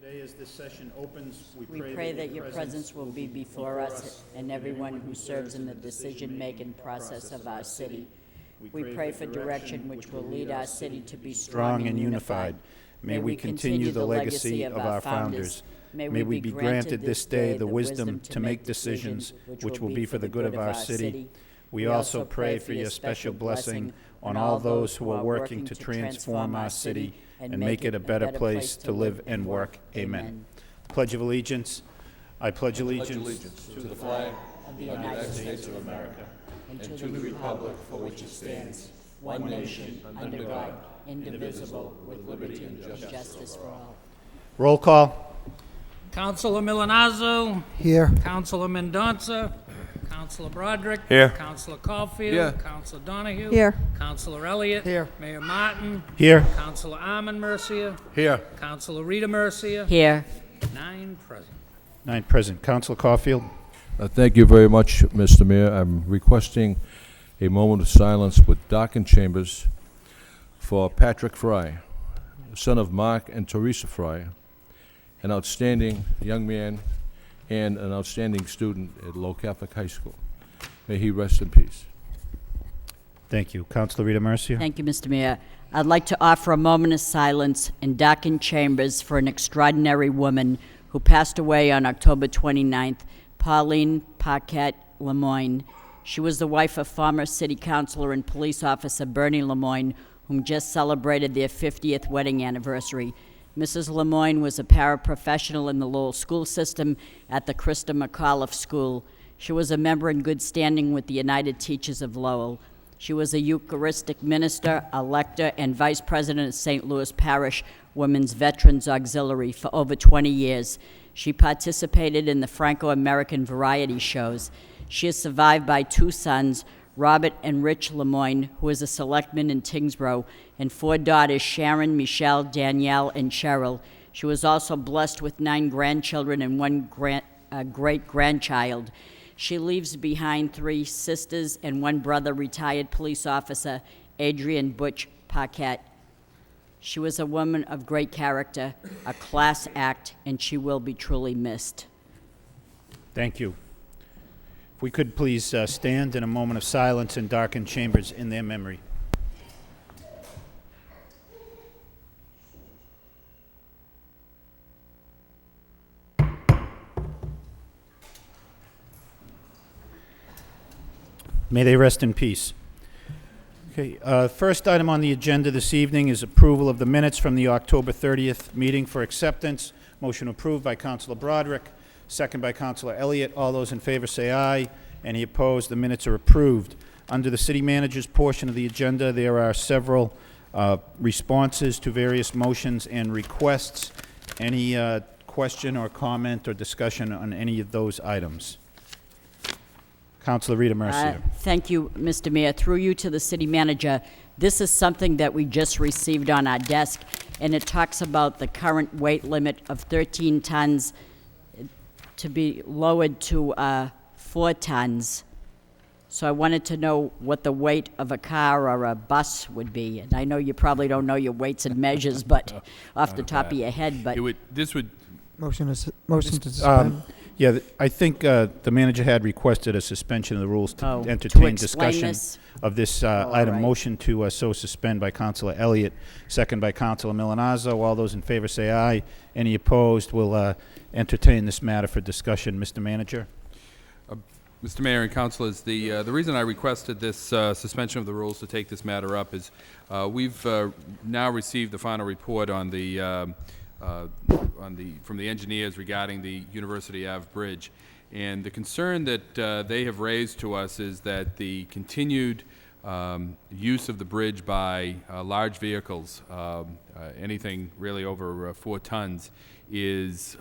Today, as this session opens, We pray that your presence will be before us and everyone who serves in the decision-making process of our city. We pray for direction which will lead our city to be strong and unified. May we continue the legacy of our founders. May we be granted this day the wisdom to make decisions which will be for the good of our city. We also pray for your special blessing on all those who are working to transform our city and make it a better place to live and work. Amen. Pledge of Allegiance. I pledge allegiance to the flag Of the United States of America and to the republic for which it stands, one nation, under God, indivisible, with liberty and justice for all. Roll call. Councilor Milanazzo. Here. Councilor Mendonça. Councilor Broderick. Here. Councilor Caulfield. Here. Councilor Donahue. Here. Councilor Elliott. Here. Mayor Martin. Here. Councilor Armand Mercier. Here. Councilor Rita Mercier. Here. 9 present. 9 present. Councilor Caulfield. Thank you very much, Mr. Mayor. I'm requesting a moment of silence with Darken Chambers for Patrick Fry, son of Mark and Teresa Fry, an outstanding young man and an outstanding student at Lowell Catholic High School. May he rest in peace. Thank you. Councilor Rita Mercier. Thank you, Mr. Mayor. I'd like to offer a moment of silence in Darken Chambers for an extraordinary woman who passed away on October 29th, Pauline Paquette Lemoyne. She was the wife of former city councilor and police officer Bernie Lemoyne, whom just celebrated their 50th wedding anniversary. Mrs. Lemoyne was a paraprofessional in the Lowell school system at the Krista McAuliffe School. She was a member in good standing with the United Teachers of Lowell. She was a Eucharistic minister, a lector, and vice president of St. Louis Parish Women's Veterans Auxiliary for over 20 years. She participated in the Franco-American variety shows. She is survived by 2 sons, Robert and Rich Lemoyne, who is a selectman in Tingsboro, and 4 daughters, Sharon, Michelle, Danielle, and Cheryl. She was also blessed with 9 grandchildren and 1 great-grandchild. She leaves behind 3 sisters and 1 brother, retired police officer Adrian Butch Paquette. She was a woman of great character, a class act, and she will be truly missed. Thank you. If we could please stand in a moment of silence and Darken Chambers in their memory. May they rest in peace. Okay, first item on the agenda this evening is approval of the minutes from the October 30th meeting for acceptance. Motion approved by Councilor Broderick, second by Councilor Elliott. All those in favor say aye. Any opposed? The minutes are approved. Under the city manager's portion of the agenda, there are several responses to various motions and requests. Any question or comment or discussion on any of those items? Councilor Rita Mercier. Thank you, Mr. Mayor. Through you to the city manager, this is something that we just received on our desk, and it talks about the current weight limit of 13 tons to be lowered to 4 tons. So I wanted to know what the weight of a car or a bus would be. And I know you probably don't know your weights and measures, but off the top of your head, but Motion to suspend. Yeah, I think the manager had requested a suspension of the rules to to entertain explain discussion this? of this item. right. Motion to so suspend by Councilor Elliott, second by Councilor Milanazzo. All those in favor say aye. Any opposed? We'll entertain this matter for discussion. Mr. Manager. Mr. Mayor and Councilors, the reason I requested this suspension of the rules to take this matter up is we've now received the final report on the from the engineers regarding the University Ave Bridge, and the concern that they have raised to us is that the continued use of the bridge by large vehicles, anything really over 4 tons, is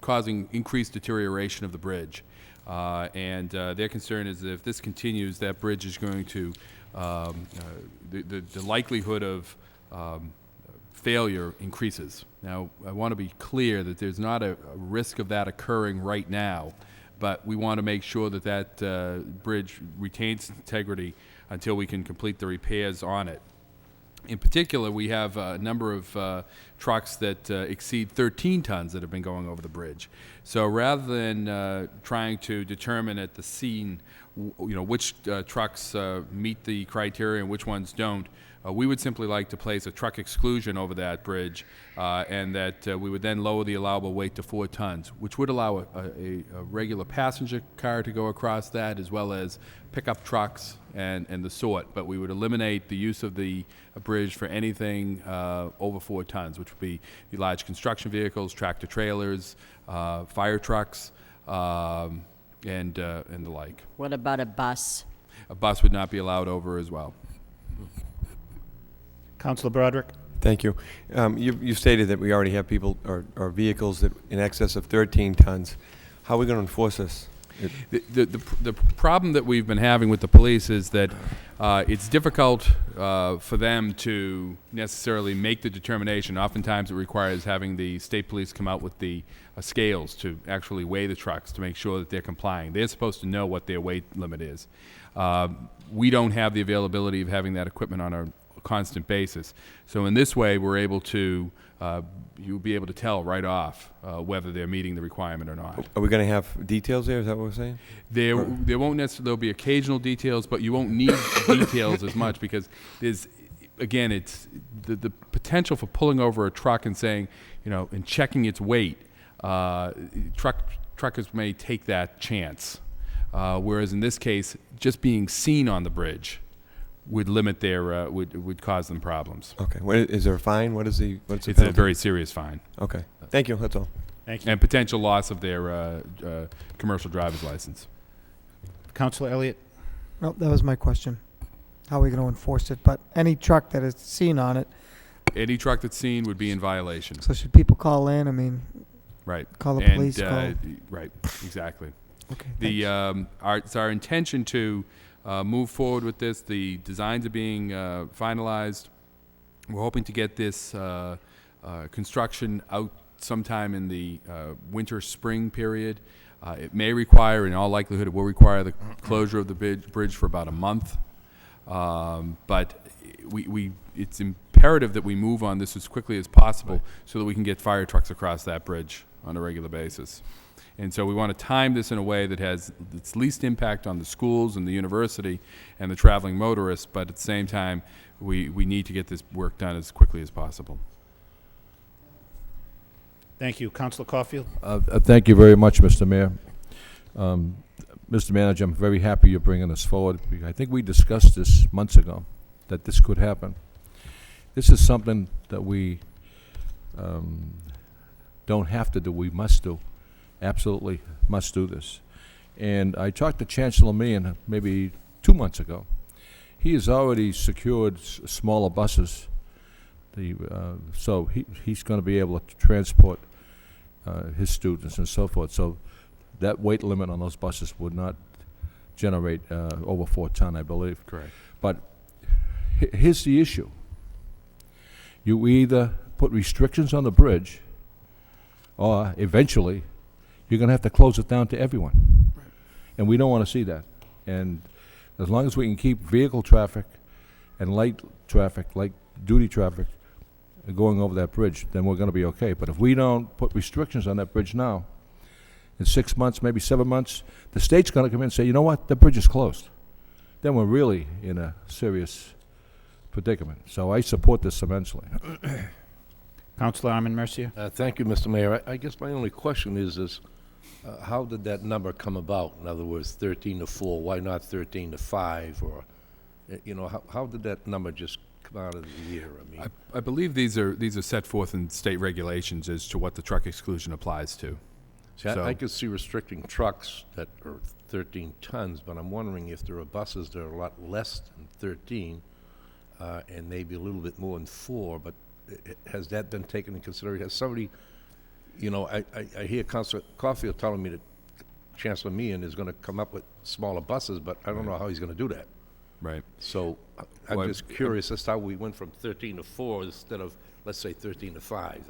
causing increased deterioration of the bridge. And their concern is that if this continues, that bridge is going to, the likelihood of failure increases. Now, I want to be clear that there's not a risk of that occurring right now, but we want to make sure that that bridge retains integrity until we can complete the repairs on it. In particular, we have a number of trucks that exceed 13 tons that have been going over the bridge. So rather than trying to determine at the scene, which trucks meet the criteria and which ones don't, we would simply like to place a truck exclusion over that bridge, and that we would then lower the allowable weight to 4 tons, which would allow a regular passenger car to go across that, as well as pickup trucks and the sort. But we would eliminate the use of the bridge for anything over 4 tons, which would be large construction vehicles, tractor trailers, fire trucks, and the like. What about a bus? A bus would not be allowed over as well. Councilor Broderick? Thank you. You stated that we already have people or vehicles that in excess of 13 tons. How are we going to enforce this? The problem that we've been having with the police is that it's difficult for them to necessarily make the determination. Oftentimes it requires having the state police come out with the scales to actually weigh the trucks to make sure that they're complying. They're supposed to know what their weight limit is. We don't have the availability of having that equipment on a constant basis. So in this way, we're able to, you'll be able to tell right off whether they're meeting the requirement or not. Are we going to have details there? Is that what we're saying? There won't necessarily, there'll be occasional details, but you won't need details as much because there's, again, it's the potential for pulling over a truck and saying, and checking its weight. Truckers may take that chance. Whereas in this case, just being seen on the bridge would limit their, would cause them problems. Okay. Is there a fine? What's the It's penalty? a very serious fine. Okay. Thank you. That's all. Thank you. And potential loss of their commercial driver's license. Councilor Elliott? Nope, that was my question. How are we going to enforce it? But any truck that is seen on it, Any truck that's seen would be in violation. so should people call in? I mean, Right. call the And, police, call... Right, exactly. Okay, The, it's our intention to move forward with this. The designs are being finalized. We're hoping to get this construction out sometime in the winter-spring period. It may require, in all likelihood, it will require the closure of the bridge for about a month. But it's imperative that we move on this as quickly as possible so that we can get fire trucks across that bridge on a regular basis. And so we want to time this in a way that has its least impact on the schools and the university and the traveling motorists, but at the same time, we need to get this work done as quickly as possible. Thank you. Councilor Caulfield? Thank you very much, Mr. Mayor. Mr. Manager, I'm very happy you're bringing this forward. I think we discussed this months ago, that this could happen. This is something that we don't have to do, we must do. Absolutely must do this. And I talked to Chancellor Meehan maybe 2 months ago. He has already secured smaller buses, so he's going to be able to transport his students and so forth. So that weight limit on those buses would not generate over 4 ton, I believe. Correct. But here's the issue. You either put restrictions on the bridge, or eventually you're going to have to close it down to everyone. Right. And we don't want to see that. And as long as we can keep vehicle traffic and light duty traffic going over that bridge, then we're going to be okay. But if we don't put restrictions on that bridge now, in 6 months, maybe 7 months, the state's going to come in and say, you know what, the bridge is closed. Then we're really in a serious predicament. So I support this immensely. Councilor Armin Mercia? Thank you, Mr. Mayor. I guess my only question is how did that number come about? In other words, 13 to 4, why not 13 to 5? Or, how did that number just come out of the year? I mean, I believe these are set forth in state regulations as to what the truck exclusion applies to. see, I could see restricting trucks that are 13 tons, but I'm wondering if there are buses that are a lot less than 13 and maybe a little bit more than 4, but has that been taken into consideration? Has somebody, I hear Councilor Caulfield telling me that Chancellor Meehan is going to come up with smaller buses, but I don't know how he's going to do that. Right. So I'm just curious as to how we went from 13 to 4 instead of, let's say, 13 to 5.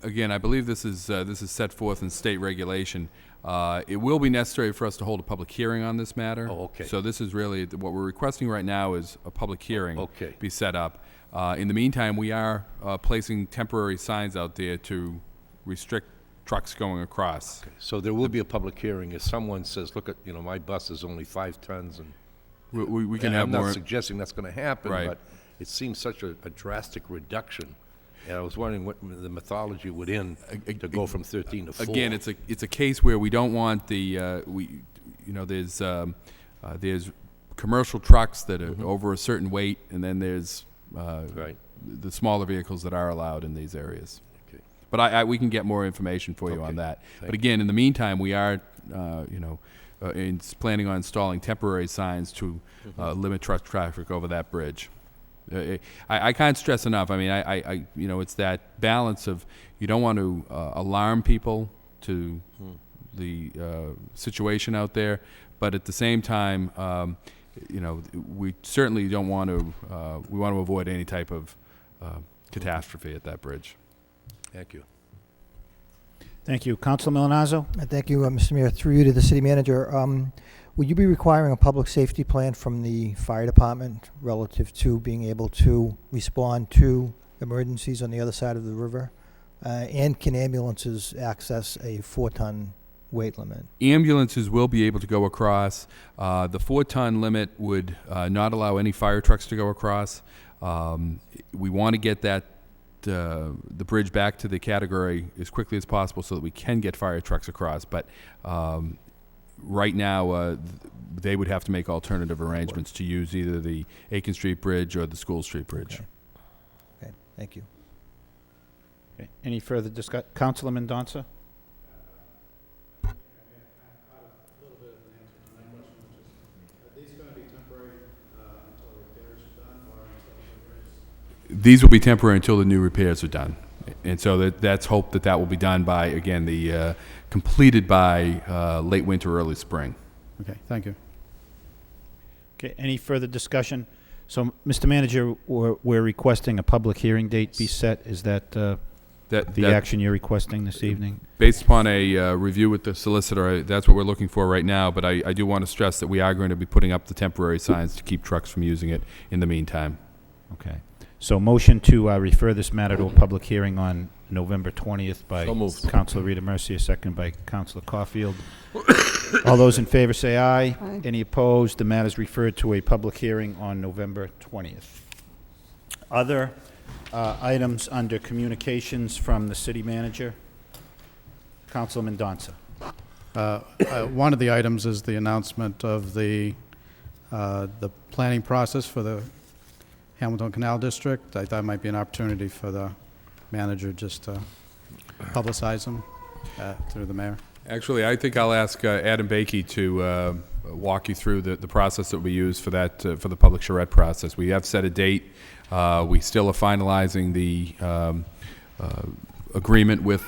Again, I believe this is set forth in state regulation. It will be necessary for us to hold a public hearing on this matter. Oh, okay. So this is really, what we're requesting right now is a public hearing Okay. be set up. In the meantime, we are placing temporary signs out there to restrict trucks going across. So there will be a public hearing if someone says, look at, my bus is only 5 tons, and We can and have I'm more. not suggesting that's going to happen, Right. but it seems such a drastic reduction. And I was wondering what the methodology would end to go from 13 to 4. Again, it's a case where we don't want there's commercial trucks that are over a certain weight, and then there's Right. the smaller vehicles that are allowed in these areas. Okay. But we can get more information for you on Okay. that. Thank But again, in the meantime, we are, planning on installing temporary signs to limit truck traffic over that bridge. I can't stress enough. I mean, it's that balance of you don't want to alarm people to the situation out there, but at the same time, we certainly don't want to. We want to avoid any type of catastrophe at that bridge. Thank you. Thank you. Council Milonazo? Thank you, Mr. Mayor. Through you to the city manager, would you be requiring a public safety plan from the fire department relative to being able to respond to emergencies on the other side of the river? And can ambulances access a 4-ton weight limit? Ambulances will be able to go across. The 4-ton limit would not allow any fire trucks to go across. We want to get the bridge back to the category as quickly as possible so that we can get fire trucks across. But right now, they would have to make alternative arrangements to use either the Aiken Street Bridge or the School Street Bridge. Okay, thank you. Okay. Any further discussion? Councilor Mendonça? These will be temporary until the new repairs are done. And so that's hope that will be done by, again, completed by late winter, early spring. Okay, thank you. Okay, any further discussion? So, Mr. Manager, we're requesting a public hearing date be set. Is that the action you're requesting this evening? Based upon a review with the solicitor, that's what we're looking for right now, but I do want to stress that we are going to be putting up the temporary signs to keep trucks from using it in the meantime. Okay. So motion to refer this matter to a public hearing on November 20th by So moved. Councilor Rita Mercia, second by Councilor Caulfield. All those in favor say aye. Aye. Any opposed? The matter is referred to a public hearing on November 20th. Other items under communications from the city manager. Councilor Mendonça. One of the items is the announcement of the planning process for the Hamilton Canal District. I thought it might be an opportunity for the manager just to publicize them through the mayor. Actually, I think I'll ask Adam Bakey to walk you through the process that we use for that for the public charrette process. We have set a date. We still are finalizing the agreement with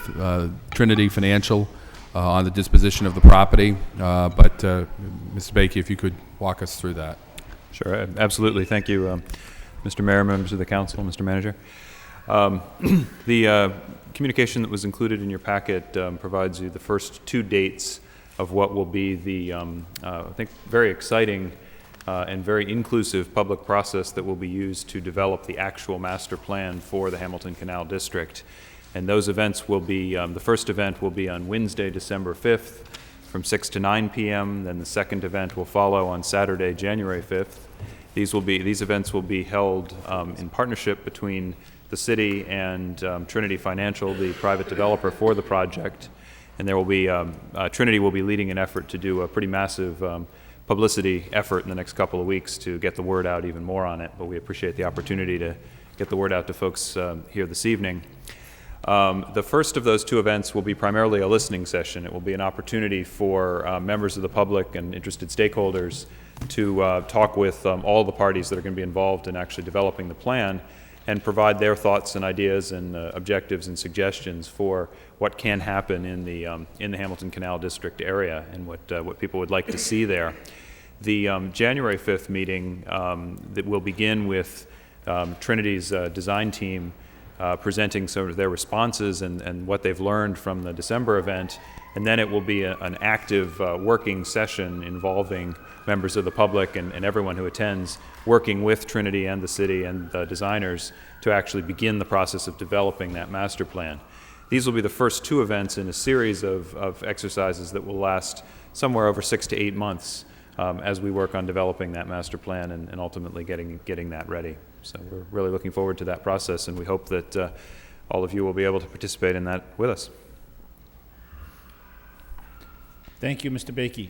Trinity Financial on the disposition of the property. But Mr. Bakey, if you could walk us through that. Sure, absolutely. Thank you, Mr. Mayor, members of the council, Mr. Manager. The communication that was included in your packet provides you the first 2 dates of what will be the, I think, very exciting and very inclusive public process that will be used to develop the actual master plan for the Hamilton Canal District. And those events will be, the first event will be on Wednesday, December 5th from 6 to 9 p.m. Then the second event will follow on Saturday, January 5th. These events will be held in partnership between the city and Trinity Financial, the private developer for the project. And there will be, Trinity will be leading an effort to do a pretty massive publicity effort in the next couple of weeks to get the word out even more on it. But we appreciate the opportunity to get the word out to folks here this evening. The first of those 2 events will be primarily a listening session. It will be an opportunity for members of the public and interested stakeholders to talk with all the parties that are going to be involved in actually developing the plan and provide their thoughts and ideas and objectives and suggestions for what can happen in the Hamilton Canal District area and what people would like to see there. The January 5th meeting that will begin with Trinity's design team presenting sort of their responses and what they've learned from the December event. And then it will be an active working session involving members of the public and everyone who attends, working with Trinity and the city and the designers to actually begin the process of developing that master plan. These will be the first two events in a series of exercises that will last somewhere over 6 to 8 months as we work on developing that master plan and ultimately getting that ready. So we're really looking forward to that process, and we hope that all of you will be able to participate in that with us. Thank you, Mr. Bakey.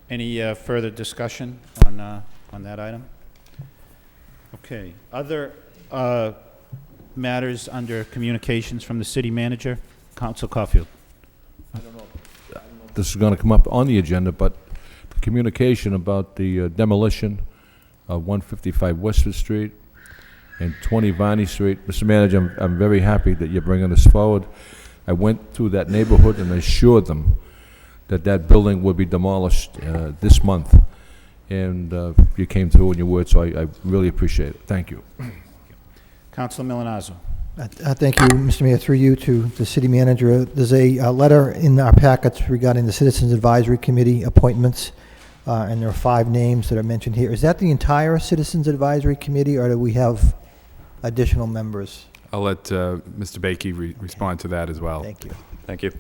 Any further discussion on that item? Okay. Other matters under communications from the city manager? Council Caulfield. This is going to come up on the agenda, but the communication about the demolition of 155 Westford Street and 20 Varney Street. Mr. Manager, I'm very happy that you're bringing this forward. I went through that neighborhood and assured them that that building would be demolished this month. And you came through in your word, so I really appreciate it. Thank you. Councilor Milonazo. Thank you, Mr. Mayor, through you to the city manager. There's a letter in our packets regarding the Citizens Advisory Committee appointments, and there are 5 names that are mentioned here. Is that the entire Citizens Advisory Committee, or do we have additional members? I'll let Mr. Bakey respond to that as well. Thank you. Thank you.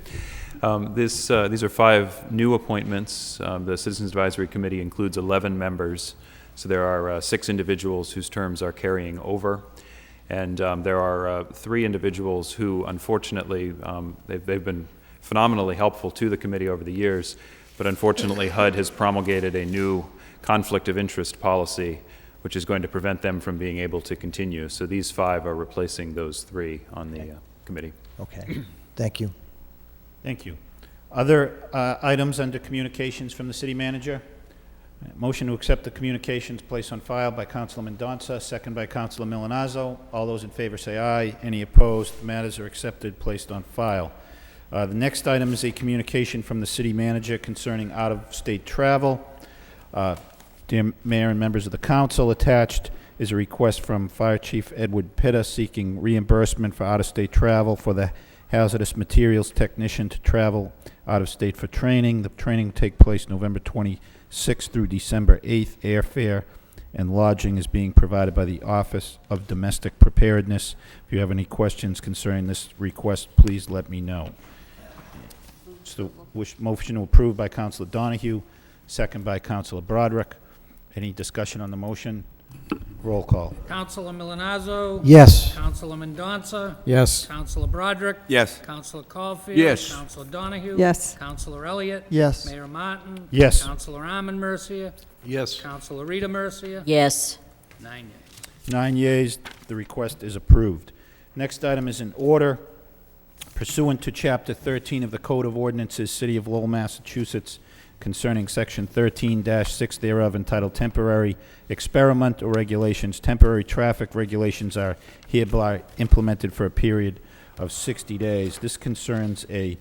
These are 5 new appointments. The Citizens Advisory Committee includes 11 members, so there are 6 individuals whose terms are carrying over. And there are 3 individuals who, unfortunately, they've been phenomenally helpful to the committee over the years, but unfortunately HUD has promulgated a new conflict of interest policy, which is going to prevent them from being able to continue. So these 5 are replacing those 3 on the committee. Okay. Thank you. Thank you. Other items under communications from the city manager? Motion to accept the communications placed on file by Councilor Mendonça, second by Councilor Milonazo. All those in favor say aye. Any opposed? The matters are accepted, placed on file. The next item is a communication from the city manager concerning out-of-state travel. Dear Mayor and members of the council, attached is a request from Fire Chief Edward Pitta seeking reimbursement for out-of-state travel for the hazardous materials technician to travel out-of-state for training. The training will take place November 26th through December 8th. Airfare and lodging is being provided by the Office of Domestic Preparedness. If you have any questions concerning this request, please let me know. So, motion to approve by Councilor Donahue, second by Councilor Broderick. Any discussion on the motion? Roll call. Councilor Milonazo. Yes. Councilor Mendonça. Yes. Councilor Broderick. Yes. Councilor Caulfield. Yes. Councilor Donahue. Yes. Councilor Elliott. Yes. Mayor Martin. Yes. Councilor Armin Mercia. Yes. Councilor Rita Mercia. Yes. 9 yeas. 9 yeas. The request is approved. Next item is an order pursuant to Chapter 13 of the Code of Ordinances, City of Lowell, Massachusetts, concerning Section 13-6 thereof, entitled Temporary Experimental Regulations. Temporary traffic regulations are hereby implemented for a period of 60 days. This concerns a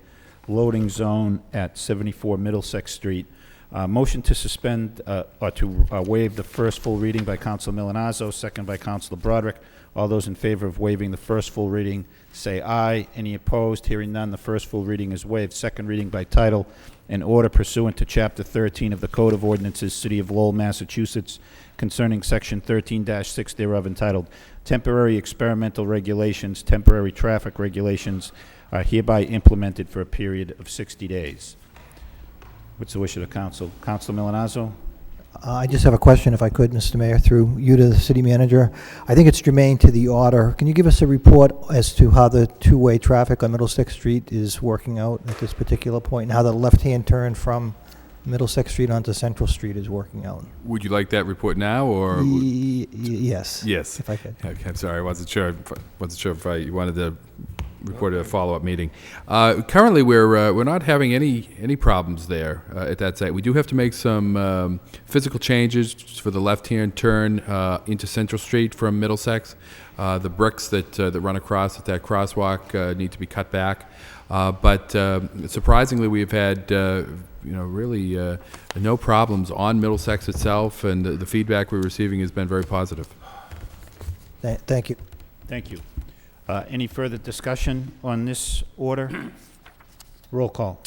loading zone at 74 Middlesex Street. Motion to suspend or to waive the first full reading by Councilor Milonazo, second by Councilor Broderick. All those in favor of waiving the first full reading say aye. Any opposed? Hearing none, the first full reading is waived. Second reading by title, an order pursuant to Chapter 13 of the Code of Ordinances, City of Lowell, Massachusetts, concerning Section 13-6 thereof, entitled Temporary Experimental Regulations. Temporary traffic regulations are hereby implemented for a period of 60 days. What's the wish of the council? Councilor Milonazo? I just have a question, if I could, Mr. Mayor, through you to the city manager. I think it's germane to the order. Can you give us a report as to how the two-way traffic on Middlesex Street is working out at this particular point, and how the left-hand turn from Middlesex Street onto Central Street is working out? Would you like that report now, or? Yes. Yes. If I could. Okay, I'm sorry, I wasn't sure if you wanted to report at a follow-up meeting. Currently, we're not having any problems there at that site. We do have to make some physical changes for the left-hand turn into Central Street from Middlesex. The bricks that run across at that crosswalk need to be cut back. But surprisingly, we've had really no problems on Middlesex itself, and the feedback we're receiving has been very positive. Thank you. Thank you. Any further discussion on this order? Roll call.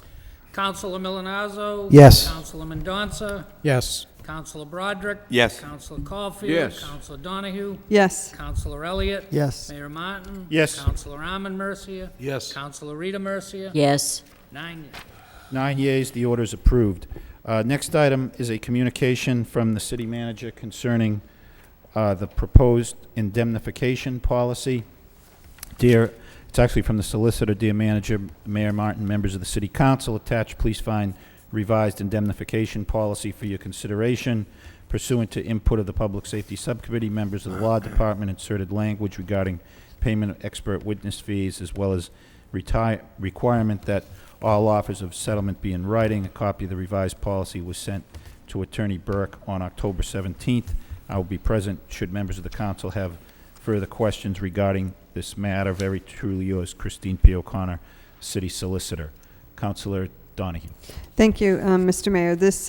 Counselor Milonazo. Yes. Counselor Mendonça. Yes. Counselor Broderick. Yes. Counselor Caulfield. Yes. Counselor Donahue. Yes. Counselor Elliott. Yes. Mayor Martin. Yes. Counselor Arman Mercia. Yes. Counselor Rita Mercia. Yes. 9 yes. 9 yeas, the order is approved. Next item is a communication from the city manager concerning the proposed indemnification policy. It's actually from the solicitor. Dear manager, Mayor Martin, members of the city council, attached, please find revised indemnification policy for your consideration. Pursuant to input of the Public Safety Subcommittee, members of the Law Department inserted language regarding payment of expert witness fees, as well as requirement that all offers of settlement be in writing. A copy of the revised policy was sent to Attorney Burke on October 17th. I will be present should members of the council have further questions regarding this matter. Very truly yours, Christine P. O'Connor, City Solicitor. Councilor Donahue. Thank you, Mr. Mayor. This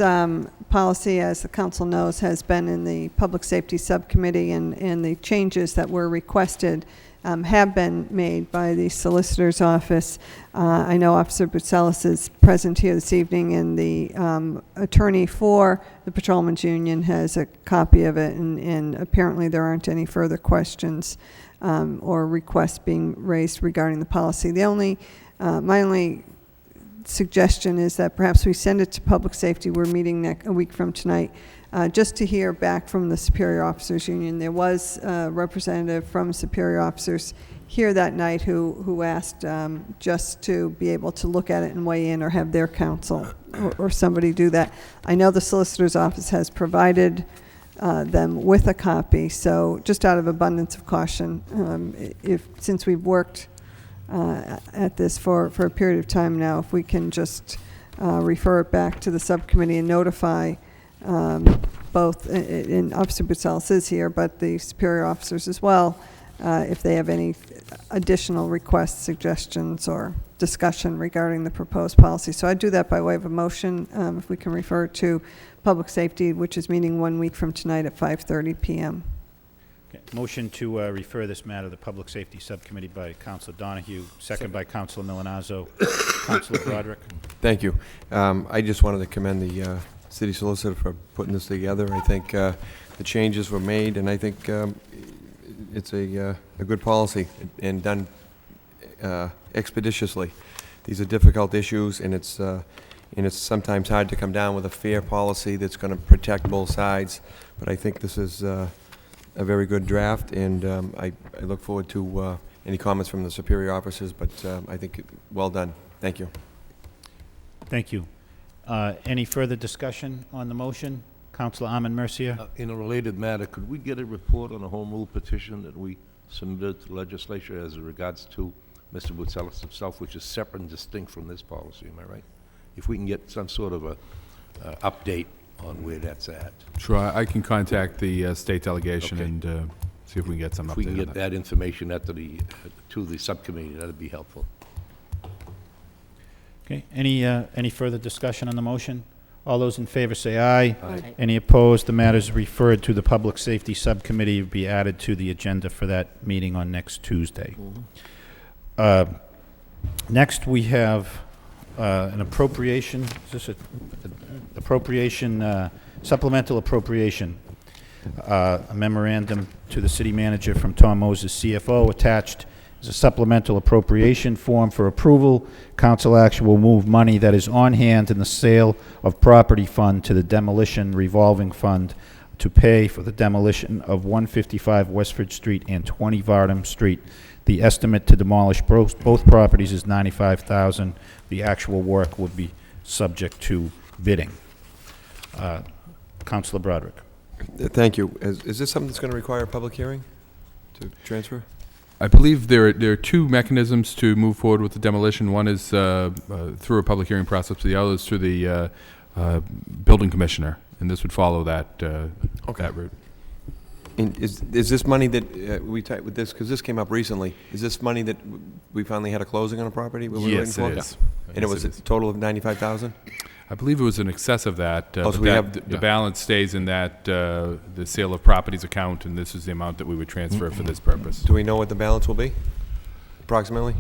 policy, as the council knows, has been in the Public Safety Subcommittee, and the changes that were requested have been made by the Solicitor's Office. I know Officer Boutselis is present here this evening, and the attorney for the Patrolmen's Union has a copy of it, and apparently there aren't any further questions or requests being raised regarding the policy. The only, my only suggestion is that perhaps we send it to Public Safety. We're meeting a week from tonight, just to hear back from the Superior Officers Union. There was a representative from Superior Officers here that night who asked just to be able to look at it and weigh in, or have their counsel or somebody do that. I know the Solicitor's Office has provided them with a copy, so just out of abundance of caution, since we've worked at this for a period of time now, if we can just refer it back to the subcommittee and notify both, and Officer Boutselis is here, but the superior officers as well, if they have any additional requests, suggestions, or discussion regarding the proposed policy. So I'd do that by way of a motion, if we can refer it to Public Safety, which is meeting 1 week from tonight at 5:30 p.m. Okay. Motion to refer this matter to the Public Safety Subcommittee by Councilor Donahue, second by Councilor Milonazo. Councilor Broderick. Thank you. I just wanted to commend the city solicitor for putting this together. I think the changes were made, and I think it's a good policy and done expeditiously. These are difficult issues, and it's sometimes hard to come down with a fair policy that's going to protect both sides. But I think this is a very good draft, and I look forward to any comments from the superior officers, but I think well done. Thank you. Thank you. Any further discussion on the motion? Councilor Arman Mercia. In a related matter, could we get a report on a home rule petition that we submitted to the legislature as regards to Mr. Boutselis himself, which is separate and distinct from this policy, am I right? If we can get some sort of a update on where that's at. Sure, I can contact the state delegation Okay. and see if we can get some update If we can on get that information to the subcommittee, that'd be helpful. Okay. Any further discussion on the motion? All those in favor say aye. Aye. Any opposed? The matter is referred to the Public Safety Subcommittee, be added to the agenda for that meeting on next Tuesday. Next, we have an appropriation. Is this a appropriation, supplemental appropriation? A memorandum to the city manager from Tom Moses, CFO. Attached is a supplemental appropriation form for approval. Council action will move money that is on hand in the sale of property fund to the demolition revolving fund to pay for the demolition of 155 Westford Street and 20 Varnum Street. The estimate to demolish both properties is $95,000. The actual work would be subject to bidding. Councilor Broderick. Thank you. Is this something that's going to require a public hearing to transfer? I believe there are two mechanisms to move forward with the demolition. One is through a public hearing process, the other is through the building commissioner, and this would follow that that route. And is this money that we type with this, because this came up recently, is this money that we finally had a closing on a property we were waiting Yes, for? it is. And it Yes, was it a is. total of 95,000? I believe it was in excess of that. Oh, so but we that- have- the yeah. balance stays in that the sale of properties account, and this is the amount that we would transfer for this purpose. Do we know what the balance will be? approximately?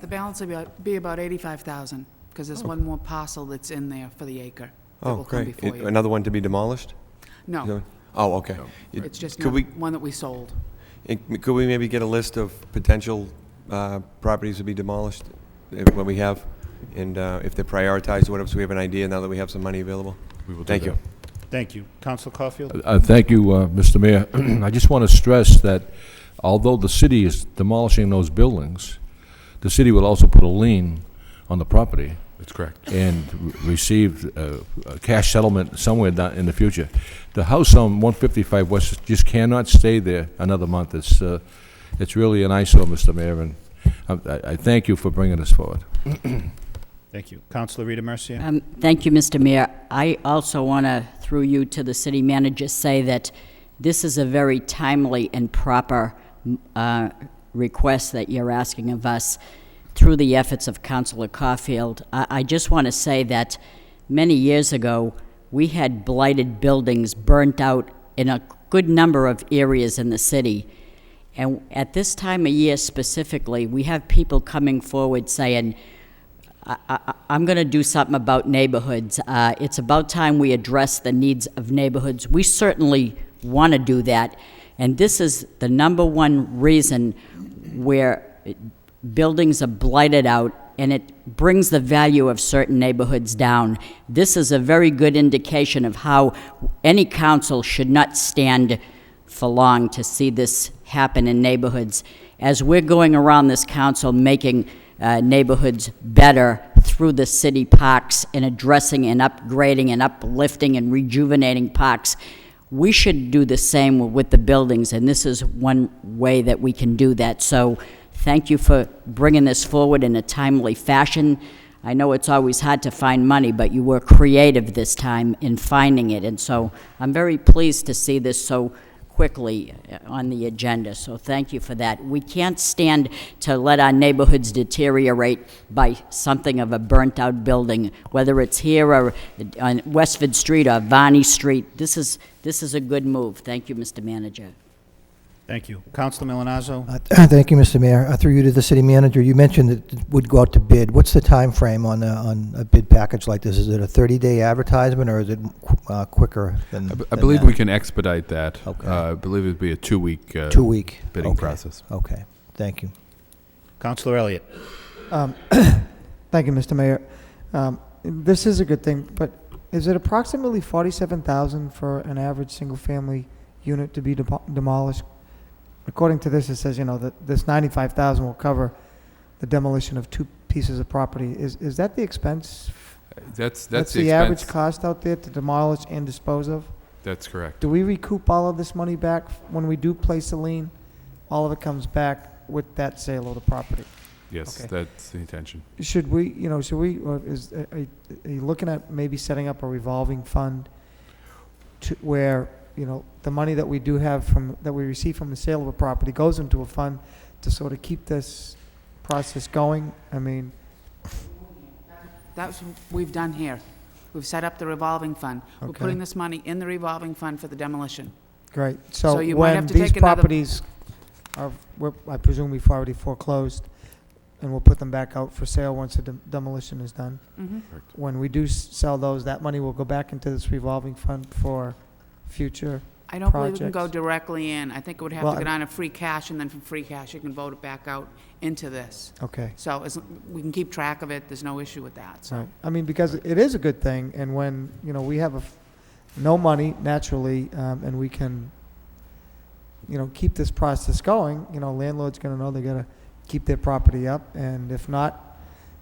The balance will be about 85,000, because there's one more parcel that's in there for the acre. That Oh, will come great. before you. Another one to be demolished? No, Oh, okay. it's just Could we, one that we sold. could we maybe get a list of potential properties to be demolished when we have, and if they're prioritized or whatever, so we have an idea now that we have some money available? We will do Thank that. you. Thank you. Council Caulfield? Thank you, Mr. Mayor. I just want to stress that although the city is demolishing those buildings, the city will also put a lien on the property That's correct. and receive a cash settlement somewhere down in the future. The house on 155 West just cannot stay there another month. It's really an eyesore, Mr. Mayor, and I thank you for bringing this forward. Thank you. Councilor Rita Mercia? Thank you, Mr. Mayor. I also want to, through you to the city manager, say that this is a very timely and proper request that you're asking of us through the efforts of Councilor Caulfield. I just want to say that many years ago, we had blighted buildings burnt out in a good number of areas in the city. And at this time of year specifically, we have people coming forward saying, I'm going to do something about neighborhoods. It's about time we address the needs of neighborhoods. We certainly want to do that. And this is the number one reason where buildings are blighted out, and it brings the value of certain neighborhoods down. This is a very good indication of how any council should not stand for long to see this happen in neighborhoods. As we're going around this council making neighborhoods better through the city parks and addressing and upgrading and uplifting and rejuvenating parks, we should do the same with the buildings, and this is one way that we can do that. So thank you for bringing this forward in a timely fashion. I know it's always hard to find money, but you were creative this time in finding it, and so I'm very pleased to see this so quickly on the agenda, so thank you for that. We can't stand to let our neighborhoods deteriorate by something of a burnt-out building, whether it's here or on Westford Street or Varney Street. This is a good move. Thank you, Mr. Manager. Thank you. Councilor Milonazo? Thank you, Mr. Mayor. Through you to the city manager, you mentioned that it would go out to bid. What's the time frame on a bid package like this? Is it a 30-day advertisement, or is it quicker than I believe that? we can expedite that. Okay. I believe it'd be a two-week bidding Okay. process. Okay, thank you. Councilor Elliott? Thank you, Mr. Mayor. This is a good thing, but is it approximately $47,000 for an average single-family unit to be demolished? According to this, it says, that this $95,000 will cover the demolition of 2 pieces of property. Is that the expense? That's the average cost out there to demolish and dispose of? That's correct. Do we recoup all of this money back when we do place a lien? All of it comes back with that sale of the property? Yes, Okay. that's the intention. Should we, are you looking at maybe setting up a revolving fund where, the money that we do have that we receive from the sale of a property goes into a fund to sort of keep this process going? I mean, That's what we've done here. We've set up the revolving fund. We're Okay. putting this money in the revolving fund for the demolition. great. So So you might when have to these take another- properties are, I presume we've already foreclosed, and we'll put them back out for sale once the demolition is done. Mhm. When we do sell those, that money will go back into this revolving fund for future. I don't believe it can go projects. directly in. I think it would have Well, to go down to free cash, and then from free cash, you can vote it back out into this. Okay. So we can keep track of it. There's no issue with that, so. Right. I mean, because it is a good thing, and when, we have no money naturally, and we can, keep this process going, landlord's gonna know they gotta keep their property up, and if not,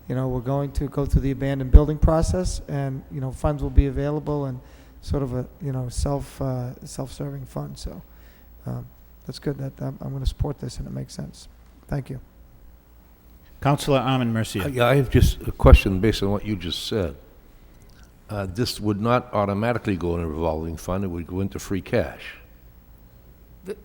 we're going to go through the abandoned building process, and, funds will be available, and sort of a, self-serving fund, so, that's good, that, I'm gonna support this, and it makes sense. Thank you. Councilor Armin Mercia? Yeah, I have just a question based on what you just said. This would not automatically go in a revolving fund, it would go into free cash.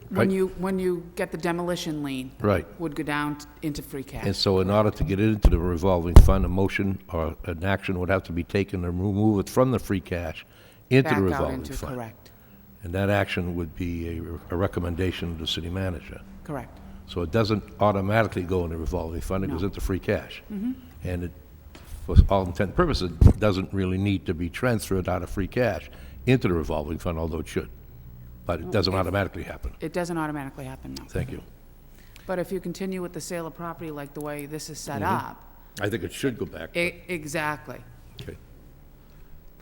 When Right. when you get the demolition lien. Right. Would go down into free cash. And so in order to get it into the revolving fund, a motion or an action would have to be taken to remove it from the free cash into Back the out revolving into, fund. correct, And that action would be a recommendation of the city manager. correct. So it doesn't automatically go in the revolving fund, it goes No. into free cash. Mhm. And it, for all intent and purposes, doesn't really need to be transferred out of free cash into the revolving fund, although it should. But it doesn't automatically happen. It doesn't automatically happen, no. Thank you. But if you continue with the sale of property like the way this is set Mhm. up, I think it should go back. but- exactly. Okay.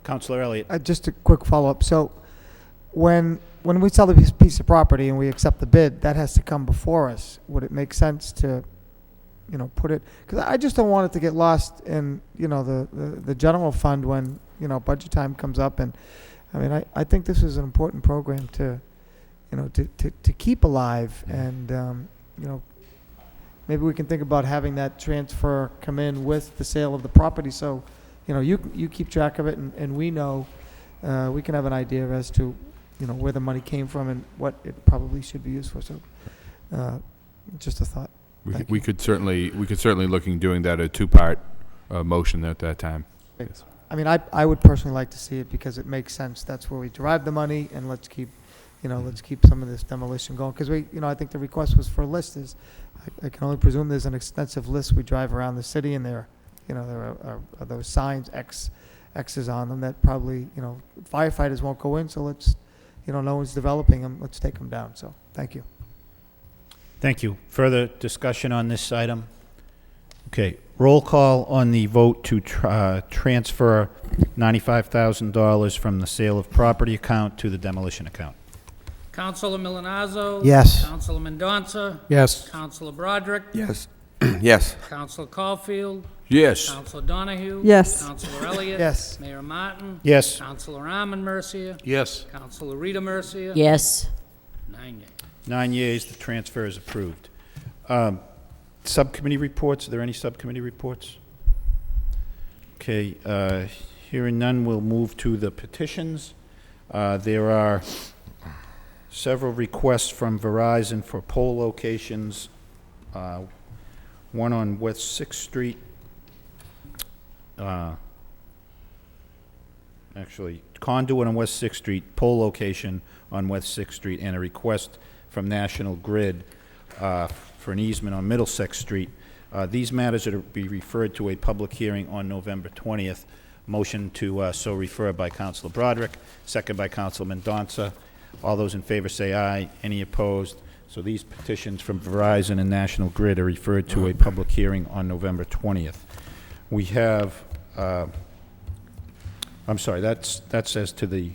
Counselor Elliott. Just a quick follow-up. So when we sell the piece of property and we accept the bid, that has to come before us. Would it make sense to, put it, because I just don't want it to get lost in, the general fund when, budget time comes up. And, I think this is an important program to, to keep alive. And, maybe we can think about having that transfer come in with the sale of the property. So, you keep track of it and we know, we can have an idea as to, where the money came from and what it probably should be used for. So, just a thought. We could certainly look into doing that, a two-part motion at that time. Thanks. I would personally like to see it because it makes sense. That's where we derive the money, and let's keep some of this demolition going. Because I think the request was for a list. I can only presume there's an extensive list we drive around the city, and there are those signs, X's on them that probably, firefighters won't go in. So let's, no one's developing them. Let's take them down. So thank you. Thank you. Further discussion on this item? Okay, roll call on the vote to transfer $95,000 from the sale of property account to the demolition account. Counselor Milonazo. Yes. Counselor Mendonça. Yes. Counselor Broderick. Yes. Yes. Counselor Caulfield. Yes. Counselor Donahue. Yes. Counselor Elliott. Yes. Mayor Martin. Yes. Counselor Arman Mercia. Yes. Counselor Rita Mercia. Yes. 9 yeas. 9 yeas, the transfer is approved. Subcommittee reports, are there any subcommittee reports? Okay, hearing none, we'll move to the petitions. There are several requests from Verizon for pole locations, one on West 6th Street. Actually, conduit on West 6th Street, pole location on West 6th Street, and a request from National Grid for an easement on Middlesex Street. These matters are to be referred to a public hearing on November 20th. Motion to so refer by Councilor Broderick, second by Councilor Mendonça. All those in favor say aye. Any opposed? So these petitions from Verizon and National Grid are referred to a public hearing on November 20th. We have, I'm sorry, that says to the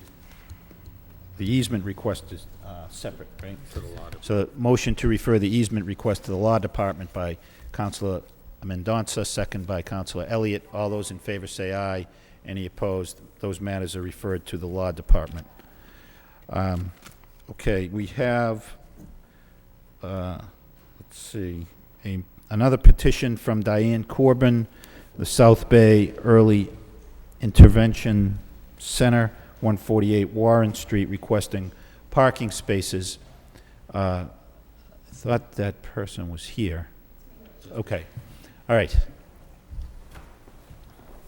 easement request is separate, right? To the law department. So motion to refer the easement request to the Law Department by Councilor Mendonça, second by Councilor Elliott. All those in favor say aye. Any opposed? Those matters are referred to the Law Department. Okay, we have, let's see, another petition from Diane Corbin, the South Bay Early Intervention Center, 148 Warren Street, requesting parking spaces. I thought that person was here. Okay. All right.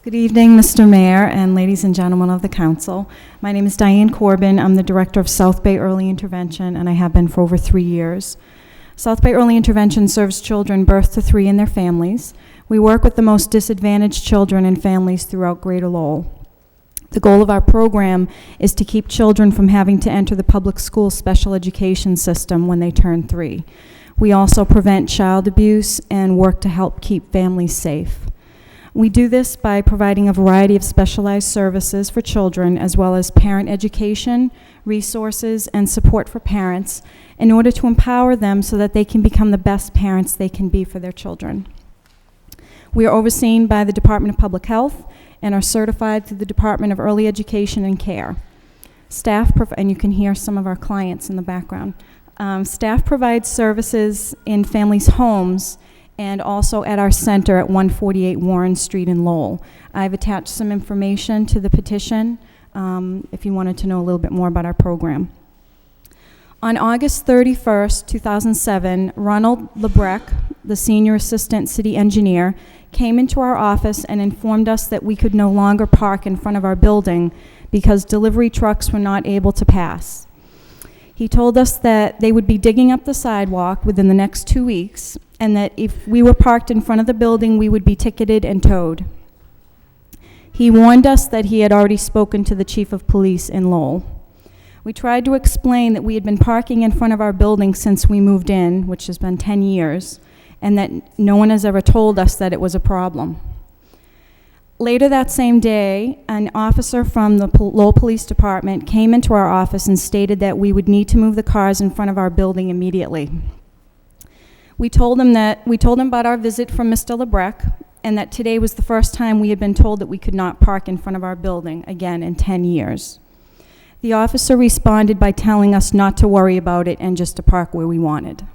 Good evening, Mr. Mayor and ladies and gentlemen of the council. My name is Diane Corbin. I'm the director of South Bay Early Intervention, and I have been for over 3 years. South Bay Early Intervention serves children birth to 3 and their families. We work with the most disadvantaged children and families throughout Greater Lowell. The goal of our program is to keep children from having to enter the public school special education system when they turn 3. We also prevent child abuse and work to help keep families safe. We do this by providing a variety of specialized services for children, as well as parent education, resources, and support for parents in order to empower them so that they can become the best parents they can be for their children. We are overseen by the Department of Public Health and are certified through the Department of Early Education and Care. And you can hear some of our clients in the background. Staff provides services in families' homes and also at our center at 148 Warren Street in Lowell. I've attached some information to the petition if you wanted to know a little bit more about our program. On August 31st, 2007, Ronald Lebrecht, the senior assistant city engineer, came into our office and informed us that we could no longer park in front of our building because delivery trucks were not able to pass. He told us that they would be digging up the sidewalk within the next 2 weeks, and that if we were parked in front of the building, we would be ticketed and towed. He warned us that he had already spoken to the chief of police in Lowell. We tried to explain that we had been parking in front of our building since we moved in, which has been 10 years, and that no one has ever told us that it was a problem. Later that same day, an officer from the Lowell Police Department came into our office and stated that we would need to move the cars in front of our building immediately. We told him about our visit from Mr. Lebrecq, and that today was the first time we had been told that we could not park in front of our building, again, in 10 years. The officer responded by telling us not to worry about it and just to park where we wanted.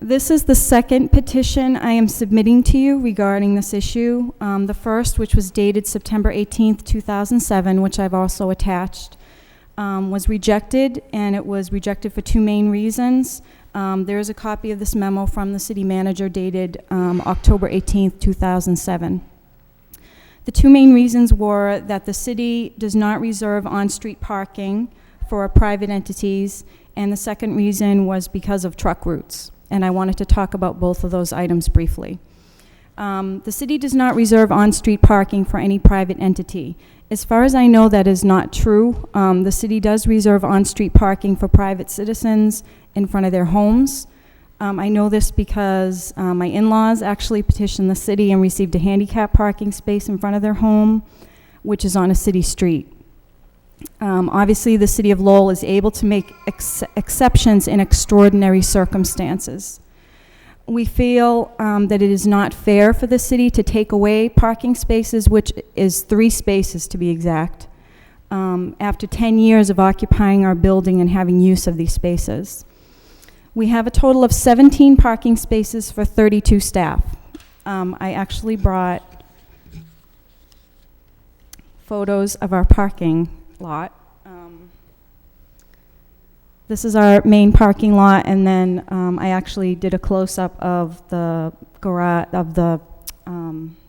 This is the second petition I am submitting to you regarding this issue. The first, which was dated September 18th, 2007, which I've also attached, was rejected, and it was rejected for two main reasons. There is a copy of this memo from the city manager dated October 18th, 2007. The two main reasons were that the city does not reserve on-street parking for private entities, and the second reason was because of truck routes. And I wanted to talk about both of those items briefly. The city does not reserve on-street parking for any private entity. As far as I know, that is not true. The city does reserve on-street parking for private citizens in front of their homes. I know this because my in-laws actually petitioned the city and received a handicap parking space in front of their home, which is on a city street. Obviously, the city of Lowell is able to make exceptions in extraordinary circumstances. We feel that it is not fair for the city to take away parking spaces, which is 3 spaces to be exact, after 10 years of occupying our building and having use of these spaces. We have a total of 17 parking spaces for 32 staff. I actually brought photos of our parking lot. This is our main parking lot, and then I actually did a close-up of the garage, of the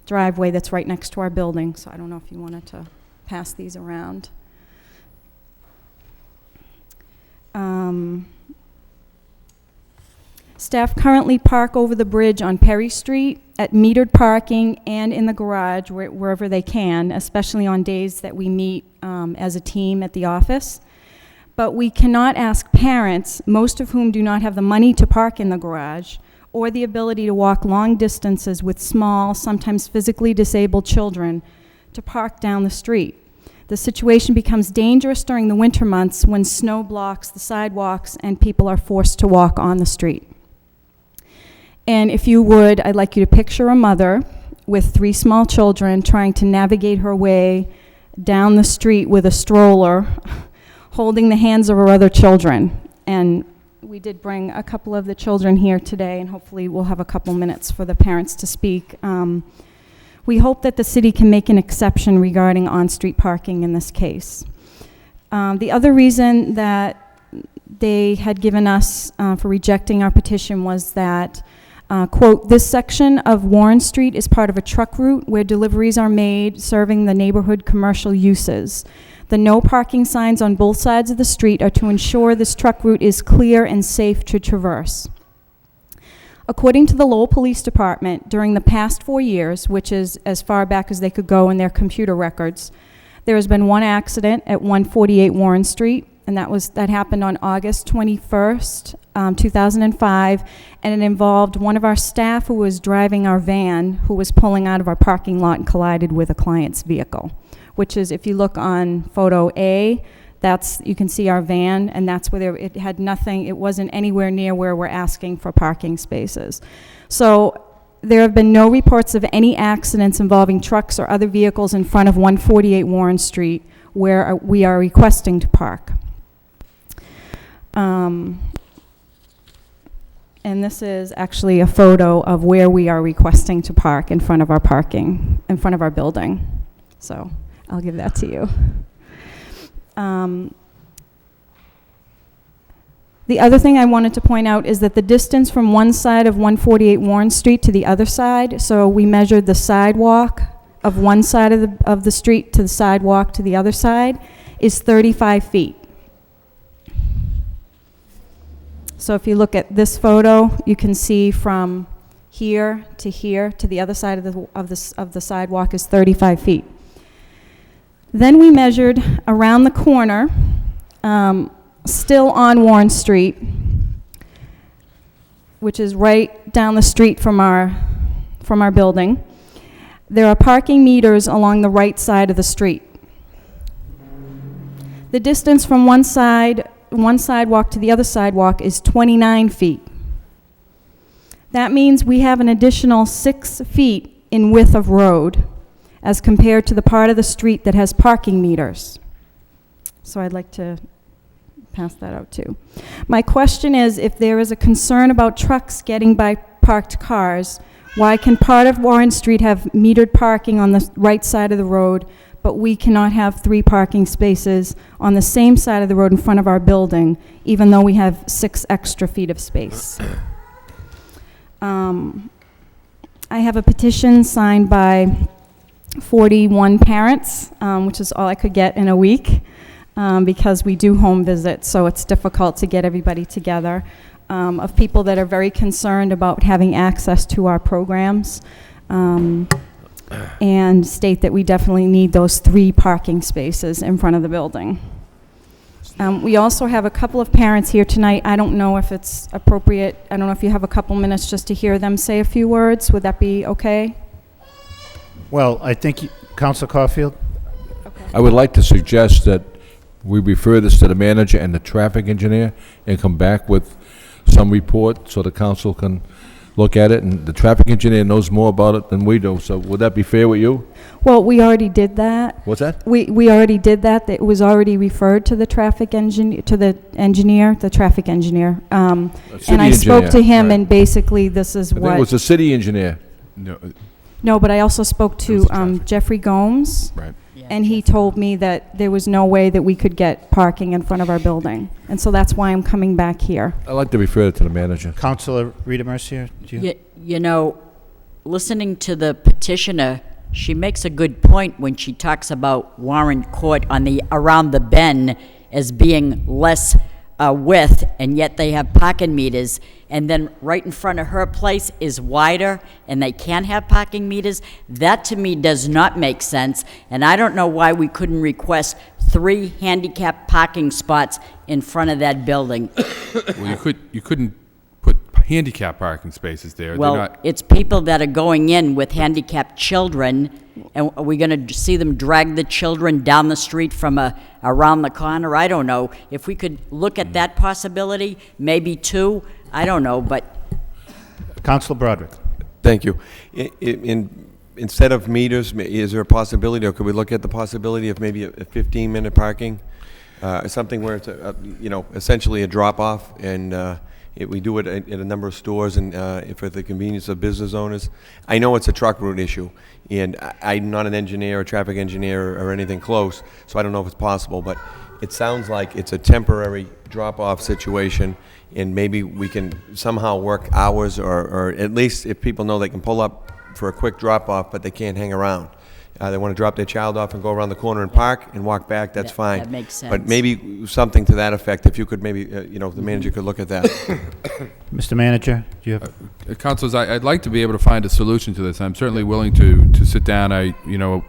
driveway that's right next to our building, so I don't know if you wanted to pass these around. Staff currently park over the bridge on Perry Street, at metered parking, and in the garage wherever they can, especially on days that we meet as a team at the office. But we cannot ask parents, most of whom do not have the money to park in the garage, or the ability to walk long distances with small, sometimes physically disabled children, to park down the street. The situation becomes dangerous during the winter months when snow blocks the sidewalks and people are forced to walk on the street. And if you would, I'd like you to picture a mother with 3 small children trying to navigate her way down the street with a stroller, holding the hands of her other children. And we did bring a couple of the children here today, and hopefully we'll have a couple minutes for the parents to speak. We hope that the city can make an exception regarding on-street parking in this case. The other reason that they had given us for rejecting our petition was that quote, this section of Warren Street is part of a truck route where deliveries are made serving the neighborhood commercial uses. The no parking signs on both sides of the street are to ensure this truck route is clear and safe to traverse. According to the Lowell Police Department, during the past 4 years, which is as far back as they could go in their computer records, there has been 1 accident at 148 Warren Street, and that happened on August 21st, 2005, and it involved one of our staff who was driving our van, who was pulling out of our parking lot and collided with a client's vehicle, which is, if you look on photo A, you can see our van, and that's where it had nothing, it wasn't anywhere near where we're asking for parking spaces. So there have been no reports of any accidents involving trucks or other vehicles in front of 148 Warren Street, where we are requesting to park. And this is actually a photo of where we are requesting to park in front of our building. So I'll give that to you. The other thing I wanted to point out is that the distance from one side of 148 Warren Street to the other side, so we measured the sidewalk of one side of the street to the sidewalk to the other side, is 35 feet. So if you look at this photo, you can see from here to the other side of the sidewalk is 35 feet. Then we measured around the corner, still on Warren Street, which is right down the street from our building. There are parking meters along the right side of the street. The distance from one sidewalk to the other sidewalk is 29 feet. That means we have an additional 6 feet in width of road as compared to the part of the street that has parking meters. So I'd like to pass that out too. My question is, if there is a concern about trucks getting by parked cars, why can part of Warren Street have metered parking on the right side of the road, but we cannot have 3 parking spaces on the same side of the road in front of our building, even though we have 6 extra feet of space? I have a petition signed by 41 parents, which is all I could get in a week, because we do home visits, so it's difficult to get everybody together, of people that are very concerned about having access to our programs, and state that we definitely need those 3 parking spaces in front of the building. We also have a couple of parents here tonight. I don't know if it's appropriate. I don't know if you have a couple minutes just to hear them say a few words. Would that be okay? Well, I think, Councilor Caulfield? I would like to suggest that we refer this to the manager and the traffic engineer and come back with some report so the council can look at it, and the traffic engineer knows more about it than we do, so would that be fair with you? Well, we already did that. What's that? We already did that. It was already referred to the traffic engineer, the traffic engineer. And I spoke to him, right. and basically this is I think it was the city engineer. No, but I also spoke to Jeffrey Gomes. Right. And he told me that there was no way that we could get parking in front of our building. And so that's why I'm coming back here. I'd like to refer it to the manager. Councilor Rita Mercier, do you? You know, listening to the petitioner, she makes a good point when she talks about Warren Court around the bend as being less width, and yet they have parking meters, and then right in front of her place is wider, and they can't have parking meters. That to me does not make sense, and I don't know why we couldn't request 3 handicap parking spots in front of that building. Well, you couldn't put handicap parking spaces there. They're Well, not. it's people that are going in with handicapped children, and are we going to see them drag the children down the street from around the corner? I don't know. If we could look at that possibility, maybe 2, I don't know, but... Councilor Broderick. Thank you. Instead of meters, is there a possibility, or could we look at the possibility of maybe a 15-minute parking? Something where it's, essentially a drop-off, and we do it at a number of stores and for the convenience of business owners. I know it's a truck route issue, and I'm not an engineer or traffic engineer or anything close, so I don't know if it's possible, but it sounds like it's a temporary drop-off situation, and maybe we can somehow work hours, or at least if people know they can pull up for a quick drop-off, but they can't hang around. They want to drop their child off and go around the corner and park and walk back, that's fine. That makes sense. But maybe something to that effect, if you could maybe, the manager could look at that. Mr. Manager, do you have? Councilors, I'd like to be able to find a solution to this. I'm certainly willing to sit down.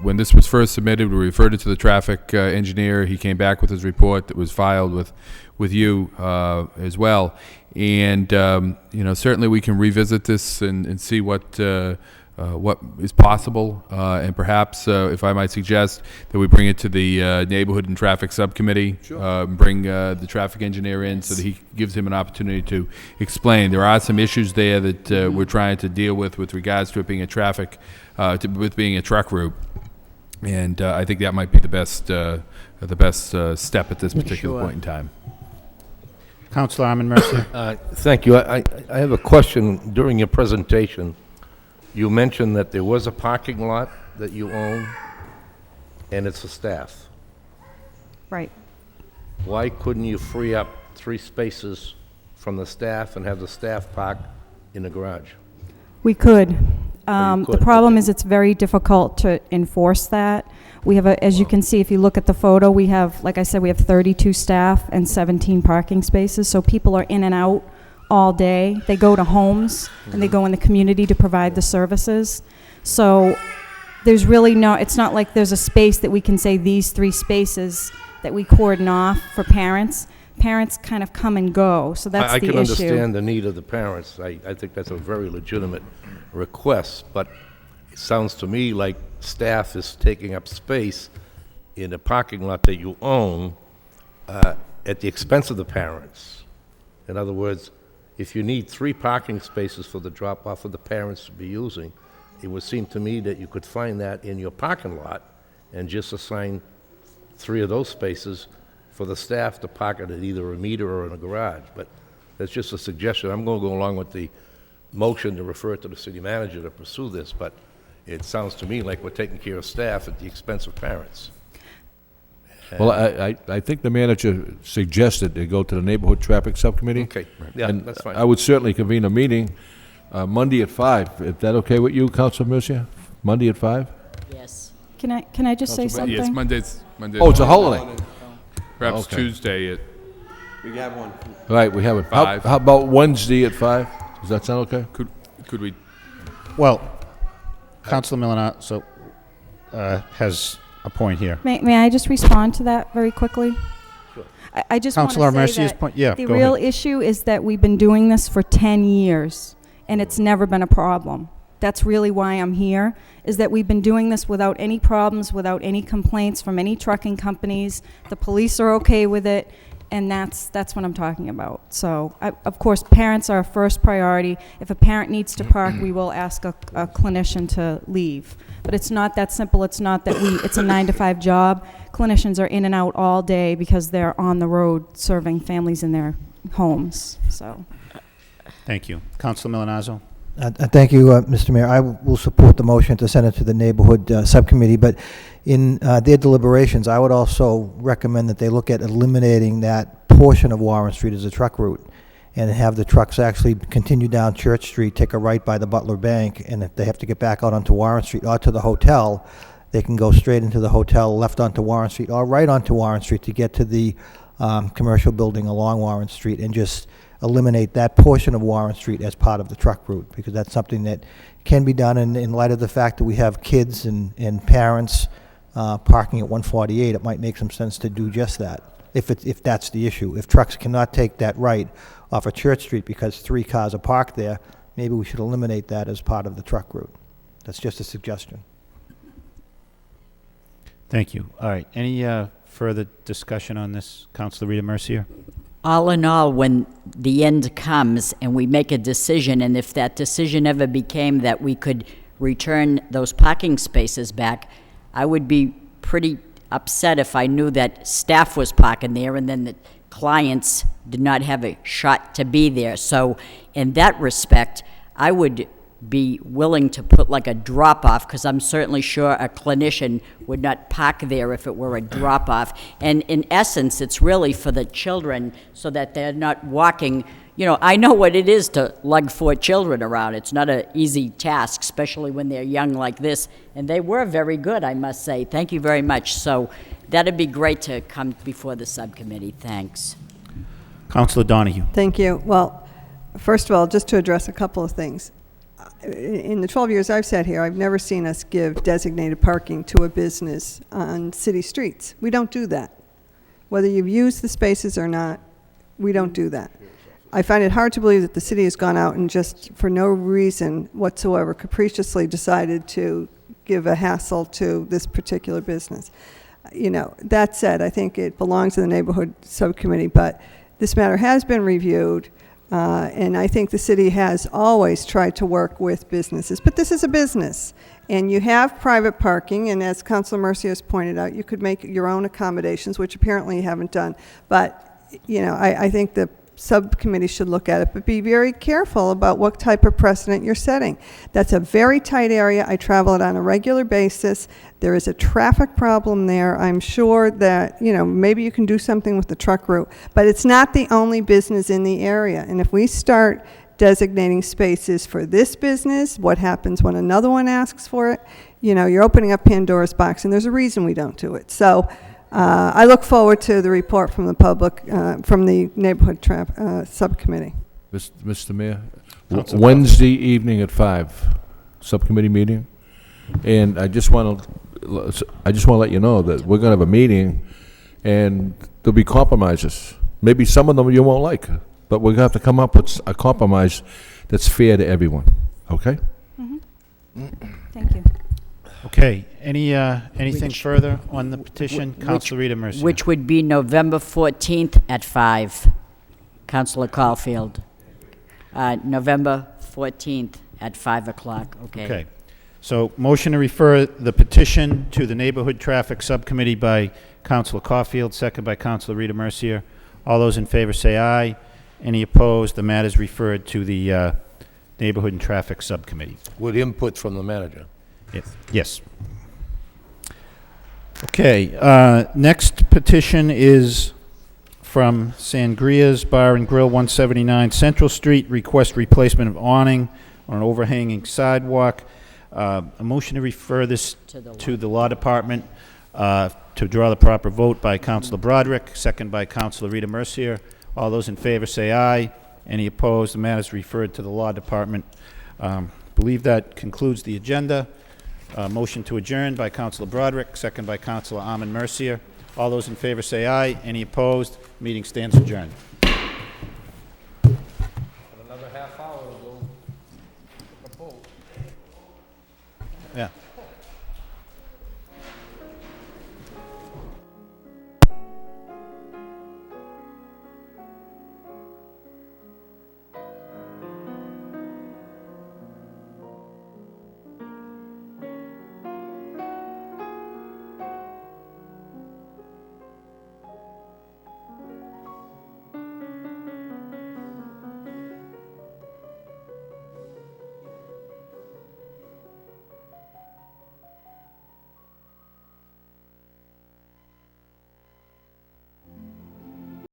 When this was first submitted, we referred it to the traffic engineer. He came back with his report that was filed with you as well. And, certainly we can revisit this and see what is possible, and perhaps, if I might suggest, that we bring it to the Neighborhood and Traffic Subcommittee, bring the traffic engineer in so that he gives him an opportunity to explain. There are some issues there that we're trying to deal with regards to it being a truck route, and I think that might be the best step at this particular point in time. Councilor Armin Mercier. Thank you. I have a question. During your presentation, you mentioned that there was a parking lot that you own, and it's for staff. Right. Why couldn't you free up 3 spaces from the staff and have the staff park in the garage? We could. Oh, The problem is it's very difficult to enforce that. We have, as you can see, if you look at the photo, we have, like I said, we have 32 staff and 17 parking spaces, so people are in and out all day. They go to homes, and they go in the community to provide the services. So there's really no, it's not like there's a space that we can say these 3 spaces that we cordon off for parents. Parents kind of come and go, so that's I the can issue. understand the need of the parents. I think that's a very legitimate request, but it sounds to me like staff is taking up space in a parking lot that you own at the expense of the parents. In other words, if you need 3 parking spaces for the drop-off for the parents to be using, it would seem to me that you could find that in your parking lot and just assign 3 of those spaces for the staff to park it at either a meter or in a garage. But that's just a suggestion. I'm going to go along with the motion to refer it to the city manager to pursue this, but it sounds to me like we're taking care of staff at the expense of parents. Well, I think the manager suggested they go to the Neighborhood Traffic Subcommittee. Okay, yeah, And that's fine. I would certainly convene a meeting Monday at 5. Is that okay with you, Councilor Mercia? Monday at 5? Yes. Can I just say something? Yes, Monday's. Oh, it's a holiday. Perhaps Okay. Tuesday at We have one. All right, we have it. 5. How about Wednesday at 5? Does that sound okay? Could we? Well, Councilor Milonato has a point here. May I just respond to that very quickly? I just want to Councilor say Mercia's that point- yeah, the go real ahead. issue is that we've been doing this for 10 years, and it's never been a problem. That's really why I'm here, is that we've been doing this without any problems, without any complaints from any trucking companies. The police are okay with it, and that's what I'm talking about. So, of course, parents are our first priority. If a parent needs to park, we will ask a clinician to leave. But it's not that simple. It's not that it's a 9-to-5 job. Clinicians are in and out all day because they're on the road serving families in their homes, so. Thank you. Councilor Milonato? Thank you, Mr. Mayor. I will support the motion to send it to the Neighborhood Subcommittee, but in their deliberations, I would also recommend that they look at eliminating that portion of Warren Street as a truck route and have the trucks actually continue down Church Street, take a right by the Butler Bank, and if they have to get back out onto Warren Street or to the hotel, they can go straight into the hotel, left onto Warren Street, or right onto Warren Street to get to the commercial building along Warren Street, and just eliminate that portion of Warren Street as part of the truck route, because that's something that can be done in light of the fact that we have kids and parents parking at 148. It might make some sense to do just that, if that's the issue. If trucks cannot take that right off of Church Street because 3 cars are parked there, maybe we should eliminate that as part of the truck route. That's just a suggestion. Thank you. All right. Any further discussion on this, Councilor Rita Mercier? All in all, when the end comes and we make a decision, and if that decision ever became that we could return those parking spaces back, I would be pretty upset if I knew that staff was parking there and then the clients did not have a shot to be there. So in that respect, I would be willing to put like a drop-off, because I'm certainly sure a clinician would not park there if it were a drop-off. And in essence, it's really for the children so that they're not walking. You know, I know what it is to lug 4 children around. It's not an easy task, especially when they're young like this. And they were very good, I must say. Thank you very much. So that'd be great to come before the subcommittee. Thanks. Councilor Donahue? Thank you. Well, first of all, just to address a couple of things. In the 12 years I've sat here, I've never seen us give designated parking to a business on city streets. We don't do that. Whether you've used the spaces or not, we don't do that. I find it hard to believe that the city has gone out and just, for no reason whatsoever, capriciously decided to give a hassle to this particular business. You know, that said, I think it belongs to the Neighborhood Subcommittee, but this matter has been reviewed. And I think the city has always tried to work with businesses, but this is a business, and you have private parking, and as Councilor Mercier has pointed out, you could make your own accommodations, which apparently you haven't done. But, you know, I think the subcommittee should look at it, but be very careful about what type of precedent you're setting. That's a very tight area. I travel it on a regular basis. There is a traffic problem there. I'm sure that, you know, maybe you can do something with the truck route, but it's not the only business in the area. And if we start designating spaces for this business, what happens when another one asks for it? You know, you're opening up Pandora's box, and there's a reason we don't do it. So I look forward to the report from the public, from the Neighborhood Subcommittee. Mr. Mayor? Council Wednesday evening at 5, subcommittee meeting. And I just want to let you know that we're going to have a meeting, and there'll be compromises. Maybe some of them you won't like, but we're going to have to come up with a compromise that's fair to everyone, okay? Thank you. Okay, anything further on the petition? Councilor Rita Mercia. Which would be November 14th at 5. Councilor Caulfield. November 14th at 5 o'clock, okay? Okay. So motion to refer the petition to the Neighborhood Traffic Subcommittee by Councilor Caulfield, second by Councilor Rita Mercier. All those in favor say aye. Any opposed? The matter is referred to the Neighborhood and Traffic Subcommittee. With input from the manager. Yes. Okay, next petition is from Sangria's Bar and Grill, 179 Central Street, request replacement of awning on an overhanging sidewalk. A motion to refer this to the Law Department to draw the proper vote by Councilor Broderick, second by Councilor Rita Mercier. All those in favor say aye. Any opposed? The matter is referred to the Law Department. Believe that concludes the agenda. Motion to adjourn by Councilor Broderick, second by Councilor Armin Mercier. All those in favor say aye. Any opposed? Meeting stands adjourned. Another half hour to go. Yeah.